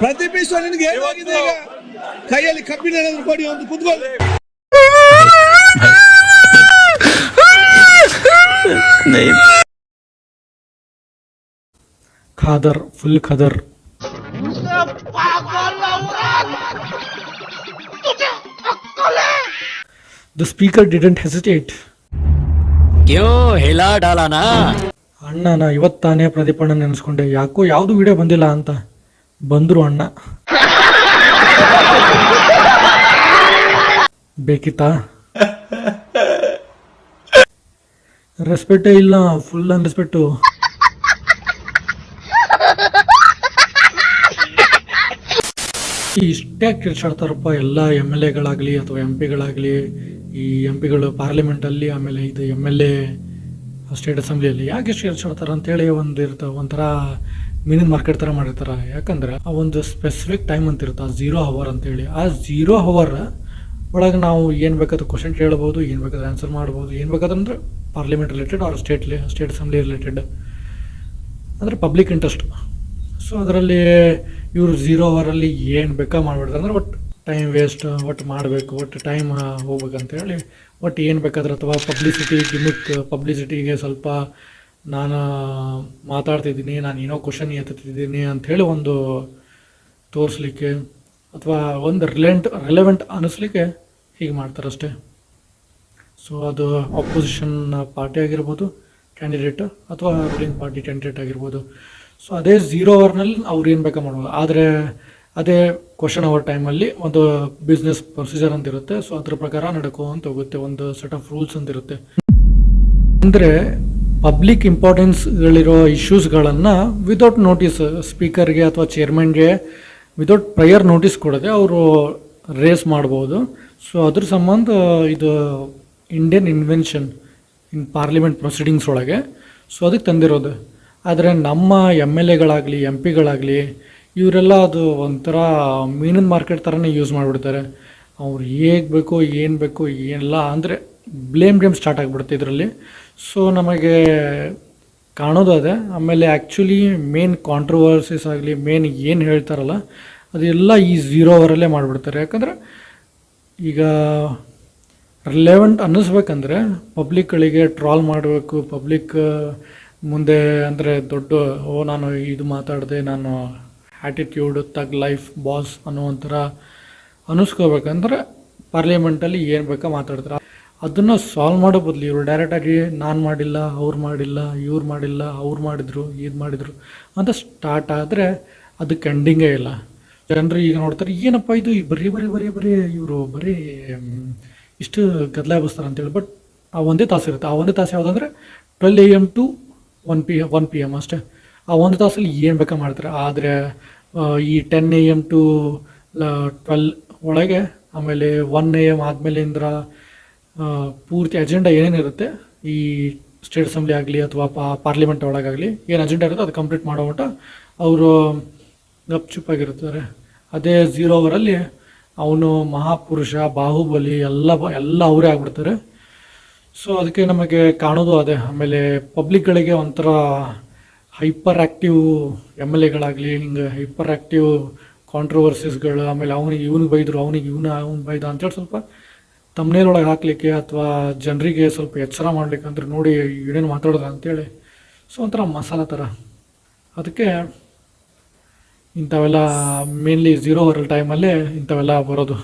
ಪ್ರತಿಪಕ್ಷ ನಿನಗೆ ಏನಾಗಿದೆ ಈಗ? ಕೈಯಲ್ಲಿ ಕಬ್ಬಿಣ ಏನಾದ್ರು ಕೊಡಿ, ಒಂದು ಕುತ್ಕೊಳ್ಳಿ. Khadar, full Khadar. The speaker didn't hesitate. क्यों हिला डाला ना? ಅಣ್ಣನ ಇವತ್ತಾನೇ ಪ್ರದೀಪಣ್ಣ ನೆನೆಸ್ಕೊಂಡೆ, ಯಾಕೋ ಯಾವುದು ವಿಡಿಯೋ ಬಂದಿಲ್ಲ ಅಂತ. ಬಂದ್ರು ಅಣ್ಣ. ಬೇಕಿತ್ತಾ? ರೆಸ್ಪೆಕ್ಟೇ ಇಲ್ಲ, ಫುಲ್ ಅನ್ರೆಸ್ಪೆಕ್ಟು. ಇಷ್ಟೇ ಕಿರ್ಚಾಡ್ತಾರಪ್ಪ ಎಲ್ಲ MLA-ಗಳಾಗಲಿ ಅಥವಾ MP-ಗಳಾಗಲಿ. ಈ MP-ಗಳು ಪಾರ್ಲಿಮೆಂಟಲ್ಲಿ, ಆಮೇಲೆ ಇದು MLA ಸ್ಟೇಟ್ ಅಸೆಂಬ್ಲಿಯಲ್ಲಿ ಯಾಕೆ ಇಷ್ಟು ಕಿರ್ಚಾಡ್ತಾರೆ ಅಂತೇಳಿ ಒಂಥರ ಮೀನಿನ ಮಾರ್ಕೆಟ್ ಥರ ಮಾಡಿರ್ತಾರೆ. ಯಾಕಂದರೆ ಆ ಒಂದು ಸ್ಪೆಸಿಫಿಕ್ ಟೈಮ್ ಅಂತ ಇರುತ್ತೆ, 0 hour ಅಂತೇಳಿ. ಆ 0 hour ಒಳಗೆ ನಾವು ಏನು ಬೇಕಾದ್ರೂ ಕ್ವಶನ್ ಕೇಳ್ಬೋದು, ಏನು ಬೇಕಾದ್ರೂ ಆನ್ಸರ್ ಮಾಡ್ಬೋದು, ಏನು ಬೇಕಾದ್ರೂ ಅಂದರೆ parliament related or state assembly related, ಅಂದರೆ ಪಬ್ಲಿಕ್ ಇಂಟ್ರೆಸ್ಟ್. ಸೊ ಅದರಲ್ಲಿ ಇವರು 0 hour ಏನು ಬೇಕಾ ಮಾಡಿಬಿಡ್ತಾರೆ. ಅಂದರೆ ಒಟ್ಟು ಟೈಮ್ ವೇಸ್ಟ್, ಒಟ್ಟು ಮಾಡಬೇಕು, ಒಟ್ಟು ಟೈಮ್ ಹೋಗ್ಬೇಕಂತೇಳಿ ಒಟ್ಟು ಏನು ಬೇಕಾದ್ರೆ, ಅಥವಾ ಪಬ್ಲಿಸಿಟಿ ಗಿಮಿಕ್, ಪಬ್ಲಿಸಿಟಿಗೆ ಸ್ವಲ್ಪ ನಾನು ಮಾತಾಡ್ತಿದ್ದೀನಿ, ನಾನು ಏನೋ ಕ್ವಶನ್ ಎತ್ತಿದ್ದೀನಿ ಅಂಥೇಳಿ ಒಂದು ತೋರಿಸ್ಲಿಕ್ಕೆ, ಅಥವಾ ಒಂದು ರಿಲೆವೆಂಟ್ ಅನ್ನಿಸ್ಲಿಕ್ಕೆ ಹೀಗೆ ಮಾಡ್ತಾರಷ್ಟೇ. ಸೊ ಅದು ಅಪೋಸಿಷನ್ ಪಾರ್ಟಿ ಆಗಿರ್ಬೋದು ಕ್ಯಾಂಡಿಡೇಟ್, ಅಥವಾ ರೂಲಿಂಗ್ ಪಾರ್ಟಿ ಕ್ಯಾಂಡಿಡೇಟ್ ಆಗಿರ್ಬೋದು. ಸೊ ಅದೇ 0 hour ಅವ್ರು ಏನು ಬೇಕಾ ಮಾಡ್ಬೋದು. ಆದರೆ ಅದೇ ಕ್ವಶನ್ ಅವರ್ ಟೈಮಲ್ಲಿ ಒಂದು ಬಿಸ್ನೆಸ್ ಪ್ರೊಸೀಜರ್ ಅಂತ ಇರುತ್ತೆ. ಸೊ ಅದ್ರ ಪ್ರಕಾರ ನಡ್ಕೊಂತ ಹೋಗುತ್ತೆ, ಒಂದು ಸೆಟ್ ಆಫ್ ರೂಲ್ಸ್ ಅಂತ ಇರುತ್ತೆ. ಅಂದರೆ ಪಬ್ಲಿಕ್ ಇಂಪಾರ್ಟೆನ್ಸ್ಗಳಿರೋ ಇಶ್ಯೂಸ್ಗಳನ್ನು ವಿತೌಟ್ ನೋಟಿಸ್ ಸ್ಪೀಕರ್ಗೆ ಅಥವಾ ಚೇರ್ಮನ್ಗೆ ವಿತೌಟ್ ಪ್ರಯರ್ ನೋಟಿಸ್ ಕೊಡದೆ ಅವರು ರೇಸ್ ಮಾಡ್ಬೋದು. ಸೊ ಅದ್ರ ಸಂಬಂಧ ಇದು Indian invention in parliament proceedings ಒಳಗೆ. ಸೊ ಅದಕ್ಕೆ ತಂದಿರೋದು. ಆದರೆ ನಮ್ಮ MLA-ಗಳಾಗಲಿ MP-ಗಳಾಗಲಿ ಇವರೆಲ್ಲ ಅದು ಒಂಥರ ಮೀನಿನ ಮಾರ್ಕೆಟ್ ಥರನೇ ಯೂಸ್ ಮಾಡಿಬಿಡ್ತಾರೆ. ಅವ್ರು ಹೇಗೆ ಬೇಕೋ ಏನು ಬೇಕೋ ಏನಿಲ್ಲ ಅಂದರೆ ಬ್ಲೇಮ್ ಸ್ಟಾರ್ಟ್ ಆಗಿಬಿಡುತ್ತೆ ಇದರಲ್ಲಿ. ಸೊ ನಮಗೆ ಕಾಣೋದು ಅದೇ. ಆಮೇಲೆ ಆ್ಯಕ್ಚುಲಿ ಮೇನ್ ಕಾಂಟ್ರವರ್ಸೀಸ್ ಆಗಲಿ, ಮೇನ್ ಏನು ಹೇಳ್ತಾರಲ್ಲ ಅದೆಲ್ಲ ಈ 0 hour ಮಾಡಿಬಿಡ್ತಾರೆ. ಯಾಕಂದರೆ ಈಗ ರಿಲೆವೆಂಟ್ ಅನ್ನಿಸ್ಬೇಕಂದ್ರೆ ಪಬ್ಲಿಕ್ಗಳಿಗೆ ಟ್ರಾಲ್ ಮಾಡಬೇಕು, ಪಬ್ಲಿಕ್ ಮುಂದೆ ಅಂದರೆ ದೊಡ್ಡ ನಾನು ಇದು ಮಾತಾಡಿದೆ, ನಾನು ಆ್ಯಟಿಟ್ಯೂಡ್ ತಗ್ ಲೈಫ್ ಬಾಸ್ ಅನ್ನೋ ಒಂಥರ ಅನ್ನಿಸ್ಕೋಬೇಕಂದ್ರೆ ಪಾರ್ಲಿಮೆಂಟಲ್ಲಿ ಏನು ಬೇಕಾ ಮಾತಾಡ್ತಾರೆ. ಅದನ್ನು ಸಾಲ್ವ್ ಮಾಡೋ ಬದಲು ಇವರು ಡೈರೆಕ್ಟಾಗಿ ನಾನು ಮಾಡಿಲ್ಲ, ಅವ್ರು ಮಾಡಿಲ್ಲ, ಇವ್ರು ಮಾಡಿಲ್ಲ, ಅವ್ರು ಮಾಡಿದರು, ಇದು ಮಾಡಿದರು ಅಂತ ಸ್ಟಾರ್ಟ್ ಆದರೆ ಅದಕ್ಕೆ ಎಂಡಿಂಗೇ ಇಲ್ಲ. ಜನರು ಈಗ ನೋಡ್ತಾರೆ, ಏನಪ್ಪ ಇದು ಬರೀ ಇವರು ಬರೀ ಇಷ್ಟು ಗದ್ದಲ ಎಬ್ಬಿಸ್ತಾರೆ ಅಂತೇಳಿ. ಬಟ್ ಆ ಒಂದೇ ತಾಸು ಇರುತ್ತೆ. ಆ ಒಂದೇ ತಾಸು ಯಾವುದಂದ್ರೆ 12 AM to 1 PM ಅಷ್ಟೇ. ಆ ಒಂದು ತಾಸಲ್ಲಿ ಏನು ಬೇಕಾ ಮಾಡ್ತಾರೆ. ಆದರೆ ಈ 10 AM to 12 ಒಳಗೆ, ಆಮೇಲೆ 1 AM ಆದಮೇಲಿಂದ ಪೂರ್ತಿ ಅಜೆಂಡಾ ಏನೇನಿರುತ್ತೆ ಈ ಸ್ಟೇಟ್ ಅಸೆಂಬ್ಲಿ ಆಗಲಿ ಅಥವಾ ಪಾರ್ಲಿಮೆಂಟ್ ಒಳಗಾಗಲಿ ಏನು ಅಜೆಂಡಾ ಇರುತ್ತೆ ಅದು ಕಂಪ್ಲೀಟ್ ಮಾಡೋ ಮಟ್ಟ ಅವರು ಗಪ್ಚುಪ್ಪಾಗಿರ್ತಾರೆ. ಅದೇ 0 hour ಅವನು ಮಹಾಪುರುಷ, ಬಾಹುಬಲಿ ಎಲ್ಲ ಅವರೇ ಆಗ್ಬಿಡ್ತಾರೆ. ಸೊ ಅದಕ್ಕೆ ನಮಗೆ ಕಾಣೋದು ಅದೇ. ಆಮೇಲೆ ಪಬ್ಲಿಕ್ಗಳಿಗೆ ಒಂಥರ ಹೈಪರ್ ಆ್ಯಕ್ಟಿವ್ MLA-ಗಳಾಗಲಿ ಹಿಂಗೆ ಹೈಪರ್ ಆ್ಯಕ್ಟಿವ್ ಕಾಂಟ್ರವರ್ಸೀಸ್ಗಳು, ಆಮೇಲೆ ಅವನಿಗೆ ಇವನಿಗೆ ಬೈದರು, ಅವನು ಬೈದ ಅಂತೇಳಿ ಸ್ವಲ್ಪ ತಮ್ಮನೇಲೊಳಗೆ ಹಾಕಲಿಕ್ಕೆ ಅಥವಾ ಜನರಿಗೆ ಸ್ವಲ್ಪ ಎಚ್ಚರ ಮಾಡಲಿಕ್ಕೆ ಅಂದ್ರೆ ನೋಡಿ ಏನೇನು ಮಾತಾಡೋದು ಅಂತೇಳಿ. ಸೊ ಒಂಥರ ಮಸಾಲ ಥರ. ಅದಕ್ಕೆ ಇಂಥವೆಲ್ಲ ಮೇನ್ಲಿ 0 hour ಟೈಮಲ್ಲೇ ಇಂಥವೆಲ್ಲ ಬರೋದು.